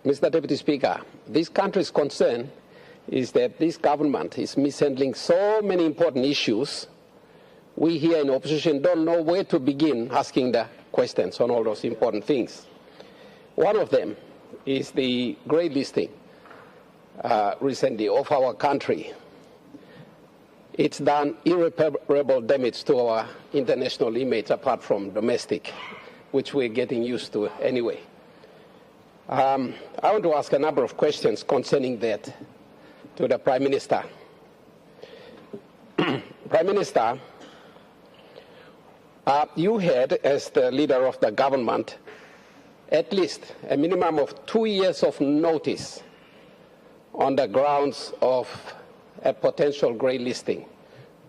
Mr. Deputy Speaker, this country's concern is that this government is mishandling so many important issues. We here in opposition don't know where to begin asking the questions on all those important things. One of them is the grey listing recently of our country. It's done irreparable damage to our international image apart from domestic, which we're getting used to anyway. I want to ask a number of questions concerning that to the Prime Minister. Prime Minister, you had, as the leader of the government, at least a minimum of 2 years of notice on the grounds of a potential grey listing.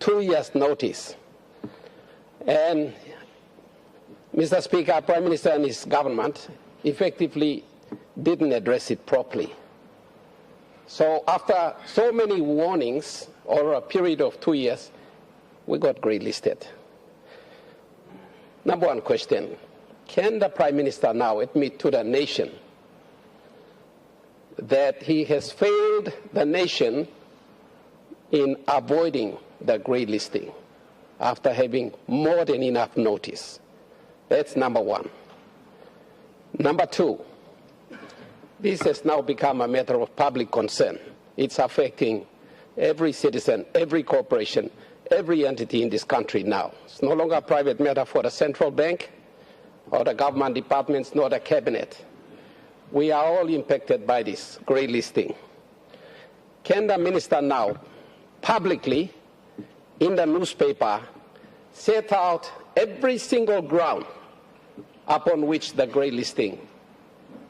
2 years notice. And Mr. Speaker, Prime Minister and his government effectively didn't address it properly. So after so many warnings over a period of 2 years, we got grey listed. Number one question, can the Prime Minister now admit to the nation that he has failed the nation in avoiding the grey listing after having more than enough notice? That's number one. Number two, this has now become a matter of public concern. It's affecting every citizen, every corporation, every entity in this country now. It's no longer a private matter for the central bank or the government departments nor the cabinet. We are all impacted by this grey listing. Can the minister now publicly in the newspaper set out every single ground upon which the grey listing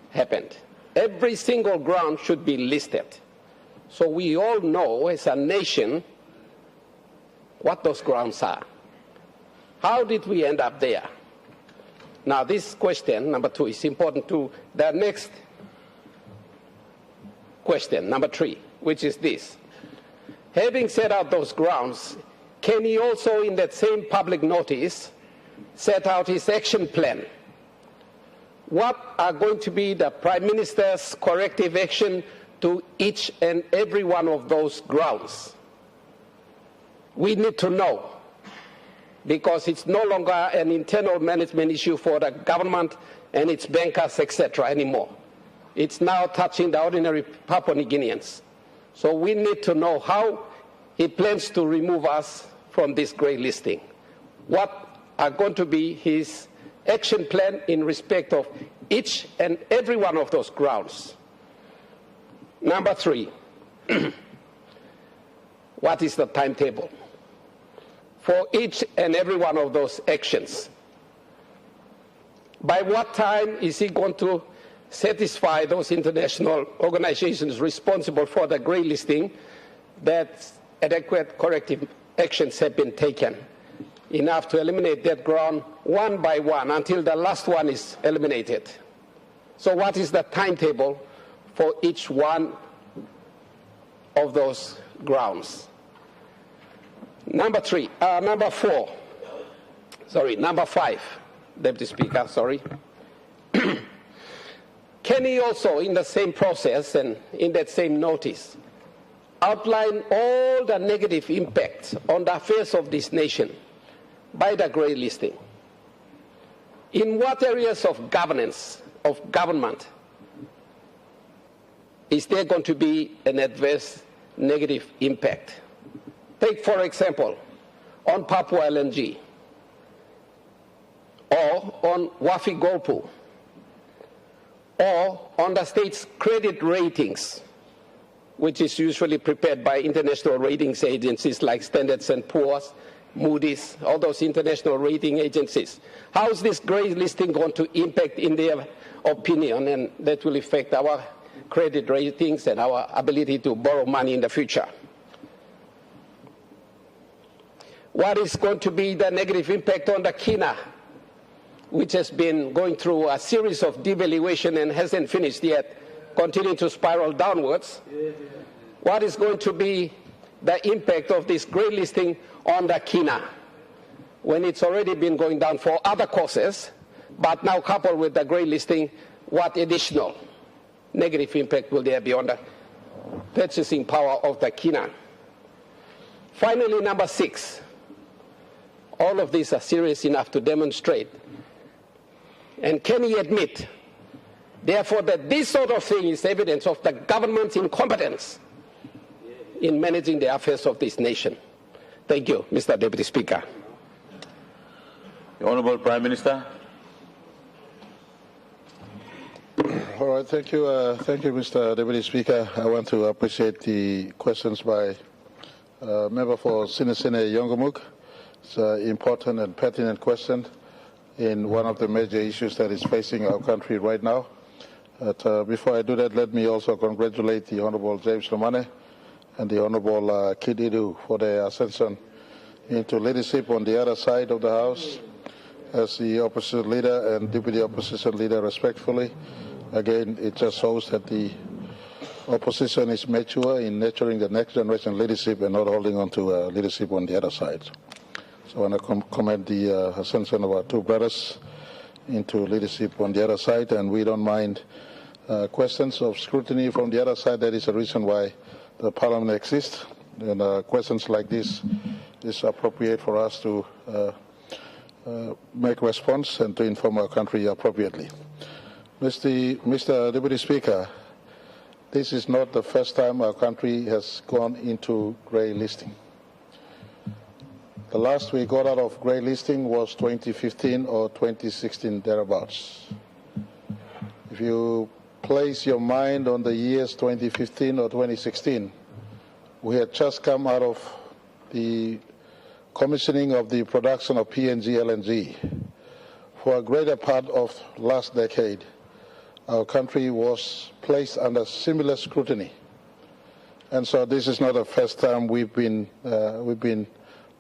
happened? Every single ground should be listed. So we all know as a nation what those grounds are. How did we end up there? Now this question, number two, is important to the next question, number three, which is this. Having set out those grounds, can he also in that same public notice set out his action plan? What are going to be the Prime Minister's corrective action to each and every one of those grounds? We need to know, because it's no longer an internal management issue for the government and its bankers, etc. anymore. It's now touching the ordinary Papua New Guineans. So we need to know how he plans to remove us from this grey listing. What are going to be his action plan in respect of each and every one of those grounds? Number three, what is the timetable for each and every one of those actions? By what time is he going to satisfy those international organizations responsible for the grey listing that adequate corrective actions have been taken, enough to eliminate that ground one by one until the last one is eliminated? So what is the timetable for each one of those grounds? Number five, Deputy Speaker, sorry. Can he also, in the same process and in that same notice, outline all the negative impacts on the affairs of this nation by the grey listing? In what areas of governance, of government, is there going to be an adverse negative impact? Take, for example, on Papua LNG, or on Wafi Golpu, or on the state's credit ratings, which is usually prepared by international ratings agencies like Standard & Poor's, Moody's, all those international rating agencies. How is this grey listing going to impact in their opinion, and that will affect our credit ratings and our ability to borrow money in the future? What is going to be the negative impact on the kina, which has been going through a series of devaluation and hasn't finished yet, continuing to spiral downwards? What is going to be the impact of this grey listing on the kina, when it's already been going down for other causes, but now coupled with the grey listing, what additional? negative impact will there be on the purchasing power of the kina? Finally, number 6, all of these are serious enough to demonstrate, and can he admit, therefore, that this sort of thing is evidence of the government's incompetence in managing the affairs of this nation? Thank you, Mr. Deputy Speaker. The Honourable Prime Minister. All right, thank you, Mr. Deputy Speaker. I want to appreciate the questions by Member for Sinisene Yongomuk. It's an important and pertinent question in one of the major issues that is facing our country right now. But before I do that, let me also congratulate the Honourable James Marape and the Honourable Kid Idu for their ascension into leadership on the other side of the House as the opposition leader and deputy opposition leader respectfully. Again, it just shows that the opposition is mature in nurturing the next generation leadership and not holding on to leadership on the other side. So I want to commend the ascension of our two brothers into leadership on the other side, and we don't mind questions of scrutiny from the other side. That is the reason why the Parliament exists, and questions like this is appropriate for us to make response and to inform our country appropriately. Mr. Deputy Speaker, this is not the first time our country has gone into grey listing. The last we got out of grey listing was 2015 or 2016 thereabouts. If you place your mind on the years 2015 or 2016, we had just come out of the commissioning of the production of PNG LNG. For a greater part of last decade, our country was placed under similar scrutiny. And so this is not the first time we've been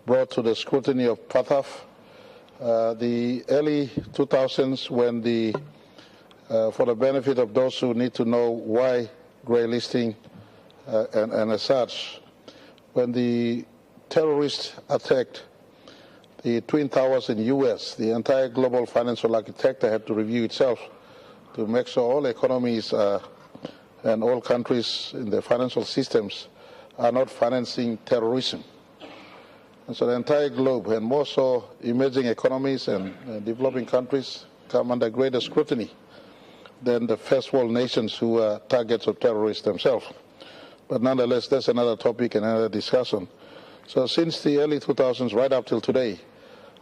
brought to the scrutiny of PATAF. The early 2000s, when for the benefit of those who need to know why grey listing and as such, when the terrorists attacked the Twin Towers in the US, the entire global financial architecture had to review itself to make sure all economies and all countries in the financial systems are not financing terrorism. And so the entire globe, and more so emerging economies and developing countries, come under greater scrutiny than the first world nations who are targets of terrorists themselves. But nonetheless, that's another topic and another discussion. So since the early 2000s right up till today,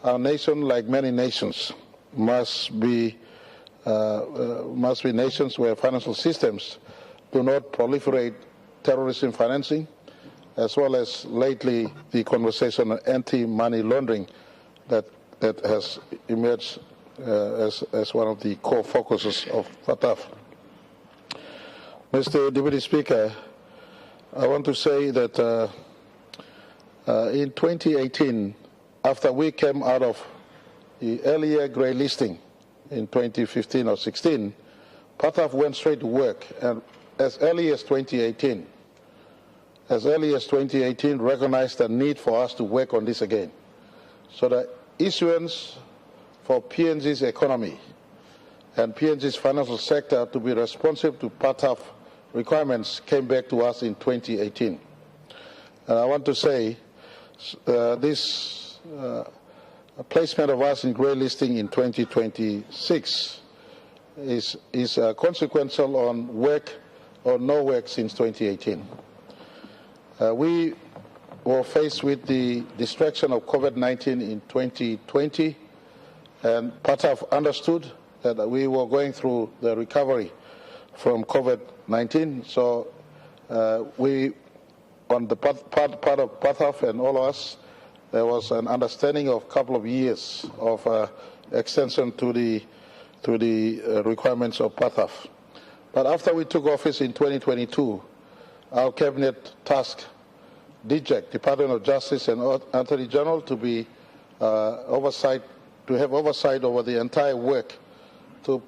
our nation, like many nations, must be nations where financial systems do not proliferate terrorism financing, as well as lately the conversation on anti-money laundering that has emerged as one of the core focuses of FATF. Mr. Deputy Speaker, I want to say that in 2018, after we came out of the earlier grey listing in 2015 or 16, PATAF went straight to work, and as early as 2018, recognized the need for us to work on this again. So the issuance for PNG's economy and PNG's financial sector to be responsive to PATAF requirements came back to us in 2018. And I want to say this placement of us in grey listing in 2026 is consequential on work or no work since 2018. We were faced with the distraction of COVID-19 in 2020, and PATAF understood that we were going through the recovery from COVID-19. So we, on the part of PATAF and all of us, there was an understanding of a couple of years of extension to the requirements of PATAF. But after we took office in 2022, our cabinet tasked DJEC, Department of Justice and Attorney General, to be have oversight over the entire work, to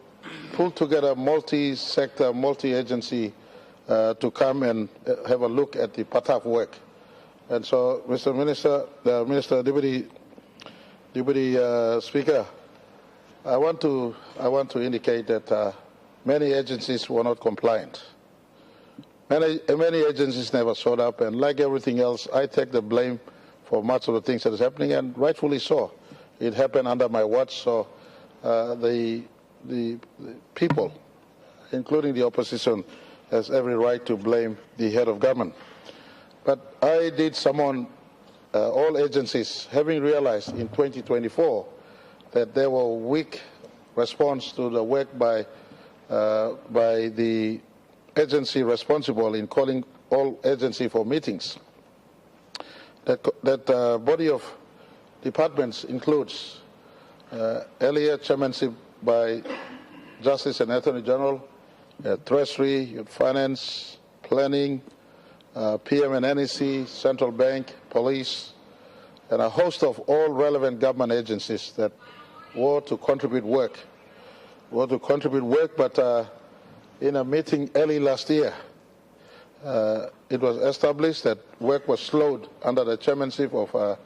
pull together multi-sector, multi-agency to come and have a look at the PATAF work. And so, Mr. Minister, Deputy Speaker, I want to indicate that many agencies were not compliant. Many agencies never showed up, and like everything else, I take the blame for much of the things that is happening, and rightfully so. It happened under my watch, so the people, including the opposition, has every right to blame the head of government. But I did summon all agencies, having realized in 2024 that there were weak response to the work by the agency responsible in calling all agency for meetings. That body of departments includes earlier chairmanship by Justice and Attorney General, Treasury, Finance, Planning, PM and NEC, Central Bank, Police, and a host of all relevant government agencies that were to contribute work. But in a meeting early last year, it was established that work was slowed under the chairmanship of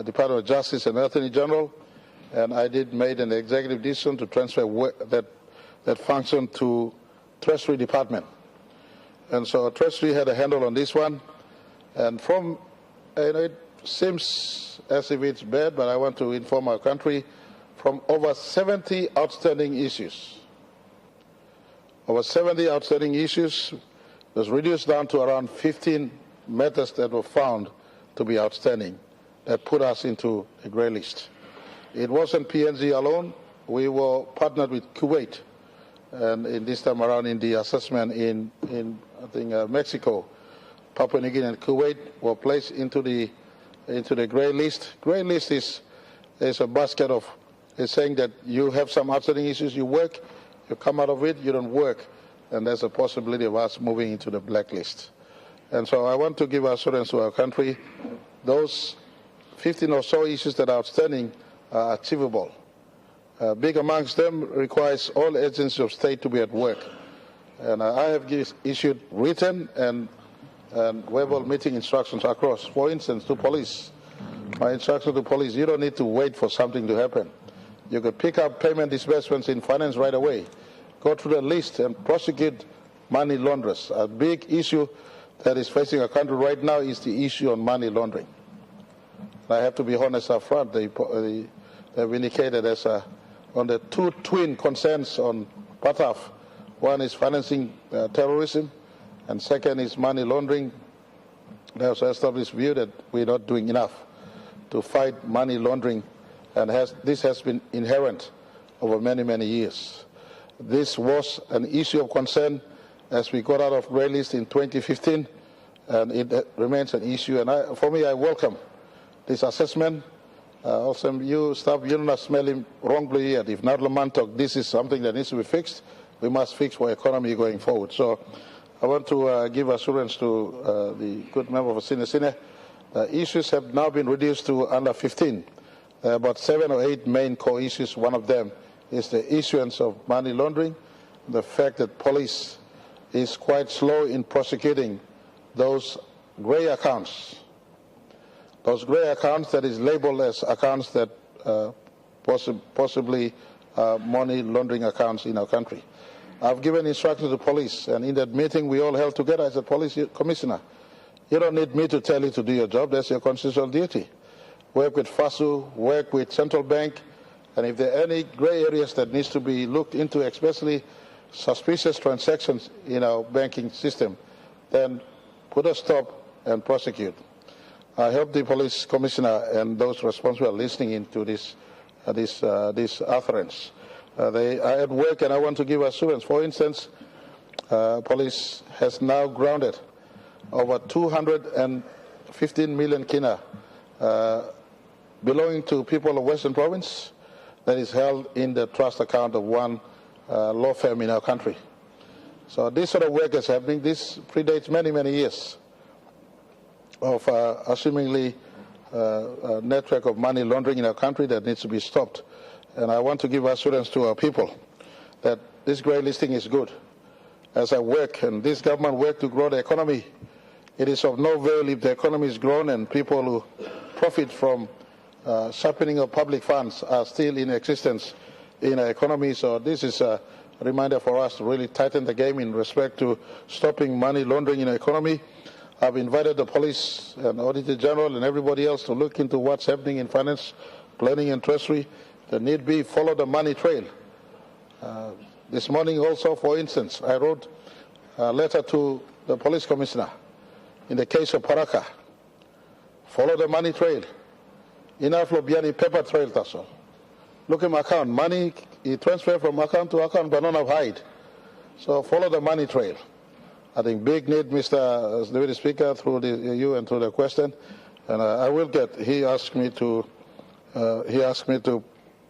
Department of Justice and Attorney General, and I made an executive decision to transfer work, that function to Treasury Department. And so Treasury had a handle on this one, and it seems as if it's bad, but I want to inform our country, from over 70 outstanding issues. Over 70 outstanding issues was reduced down to around 15 matters that were found to be outstanding that put us into a grey list. It wasn't PNG alone. We were partnered with Kuwait, and in this time around in the assessment in I think Mexico, Papua New Guinea and Kuwait were placed into the grey list. Grey list is a basket of, it's saying that you have some outstanding issues, you work, you come out of it, you don't work, and there's a possibility of us moving into the blacklist. And so I want to give assurance to our country, those 15 or so issues that are outstanding are achievable. Big amongst them requires all agencies of state to be at work. And I have issued written and verbal meeting instructions across. For instance, to police. My instruction to police, you don't need to wait for something to happen. You could pick up payment disbursements in finance right away. Go through the list and prosecute money launderers. A big issue that is facing our country right now is the issue on money laundering. I have to be honest up front. They've indicated as on the two twin concerns on PATAF. One is financing terrorism, and second is money laundering. They also established view that we're not doing enough to fight money laundering, and this has been inherent over many, many years. This was an issue of concern as we got out of grey list in 2015, and it remains an issue. And for me, I welcome this assessment. Also, you're not smelling wrongly yet. If not Lamantok, this is something that needs to be fixed. We must fix for economy going forward. So I want to give assurance to the good member of Sine. Issues have now been reduced to under 15. About 7 or 8 main core issues. One of them is the issuance of money laundering, the fact that police is quite slow in prosecuting those grey accounts. Those grey accounts that is labeled as accounts that possibly money laundering accounts in our country. I've given instructions to police, and in that meeting we all held together as a police commissioner. You don't need me to tell you to do your job. That's your constitutional duty. Work with FASU, work with Central Bank, and if there are any grey areas that needs to be looked into, especially suspicious transactions in our banking system, then put a stop and prosecute. I hope the police commissioner and those responsible are listening into this utterance. They are at work, and I want to give assurance. For instance, police has now grounded over 215 million kina belonging to people of Western Province that is held in the trust account of one law firm in our country. So this sort of work is happening. This predates many, many years of assumingly a network of money laundering in our country that needs to be stopped. And I want to give assurance to our people that this grey listing is good. As I work, and this government work to grow the economy, it is of no avail if the economy is grown and people who profit from sharpening of public funds are still in existence in our economy. So this is reminder for us to really tighten the game in respect to stopping money laundering in the economy. I've invited the police and Auditor General and everybody else to look into what's happening in finance, planning and treasury. If there need be, follow the money trail. This morning also, for instance, I wrote a letter to the police commissioner in the case of Paraka. Follow the money trail. Enough Lobiani paper trail, that's all. Look at my account. Money, he transferred from account to account, but none of hide. So follow the money trail. I think big need, Mr. Deputy Speaker, through you and through the question. And I will get, he asked me to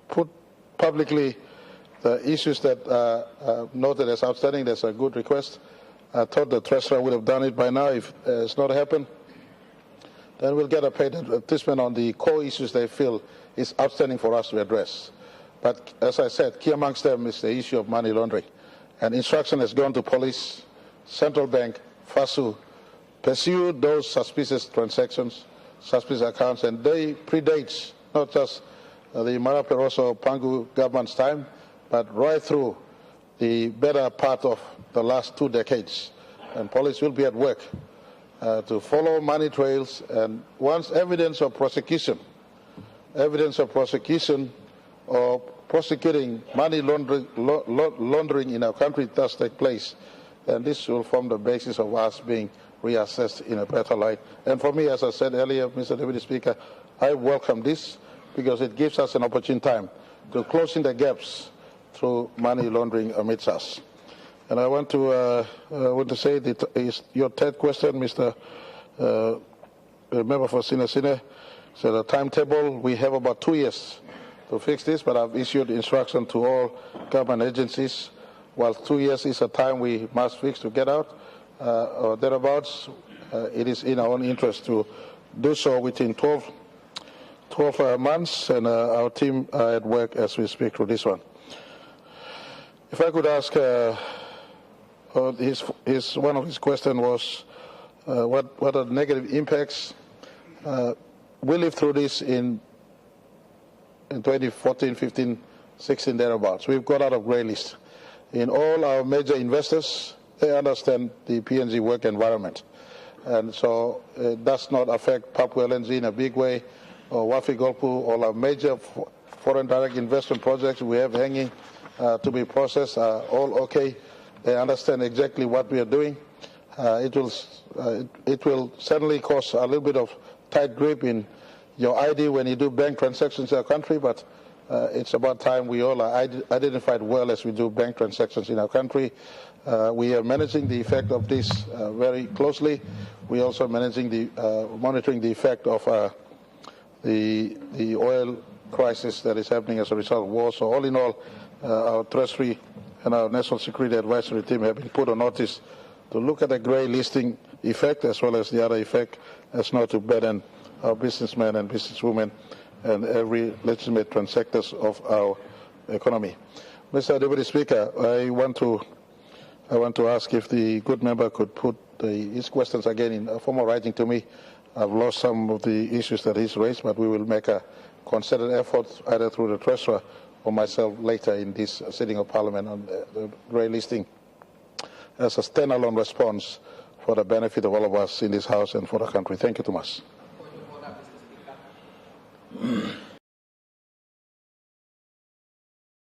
put publicly the issues that are noted as outstanding. That's a good request. I thought the Treasurer would have done it by now. If it's not happened, then we'll get a paid advertisement on the core issues they feel is outstanding for us to address. But as I said, key amongst them is the issue of money laundering. And instruction has gone to police, central bank, FASU, pursue those suspicious transactions, suspicious accounts, and they predate not just the Marape Rosso Pangu government's time, but right through the better part of the last 2 decades. And police will be at work to follow money trails, and once evidence of prosecution or prosecuting money laundering in our country does take place, then this will form the basis of us being reassessed in a better light. And for me, as I said earlier, Mr. Deputy Speaker, I welcome this because it gives us an opportune time to close in the gaps through money laundering amidst us. And I want to say that is your third question, Mr. Member for Sine. So the timetable, we have about 2 years to fix this, but I've issued instruction to all government agencies. While 2 years is a time we must fix to get out or thereabouts, it is in our own interest to do so within 12 months, and our team are at work as we speak through this one. If I could ask, one of his questions was, what are the negative impacts? We lived through this in 2014, 15, 16, thereabouts. We've got out of grey list. In all our major investors, they understand the PNG work environment. And so it does not affect Papua LNG in a big way, or Wafi Golpu, all our major foreign direct investment projects we have hanging to be processed are all okay. They understand exactly what we are doing. It will certainly cause a little bit of tight grip in your ID when you do bank transactions in our country, but it's about time we all are identified well as we do bank transactions in our country. We are managing the effect of this very closely. We are also managing monitoring the effect of the oil crisis that is happening as a result of war. So all in all, our Treasury and our National Security Advisory Team have been put on notice to look at the grey listing effect as well as the other effect, as not to burden our businessmen and businesswomen and every legitimate transactors of our economy. Mr. Deputy Speaker, I want to ask if the good member could put his questions again in a formal writing to me. I've lost some of the issues that he's raised, but we will make a concerted effort either through the Treasurer or myself later in this sitting of Parliament on the grey listing as a standalone response for the benefit of all of us in this House and for the country. Thank you too much.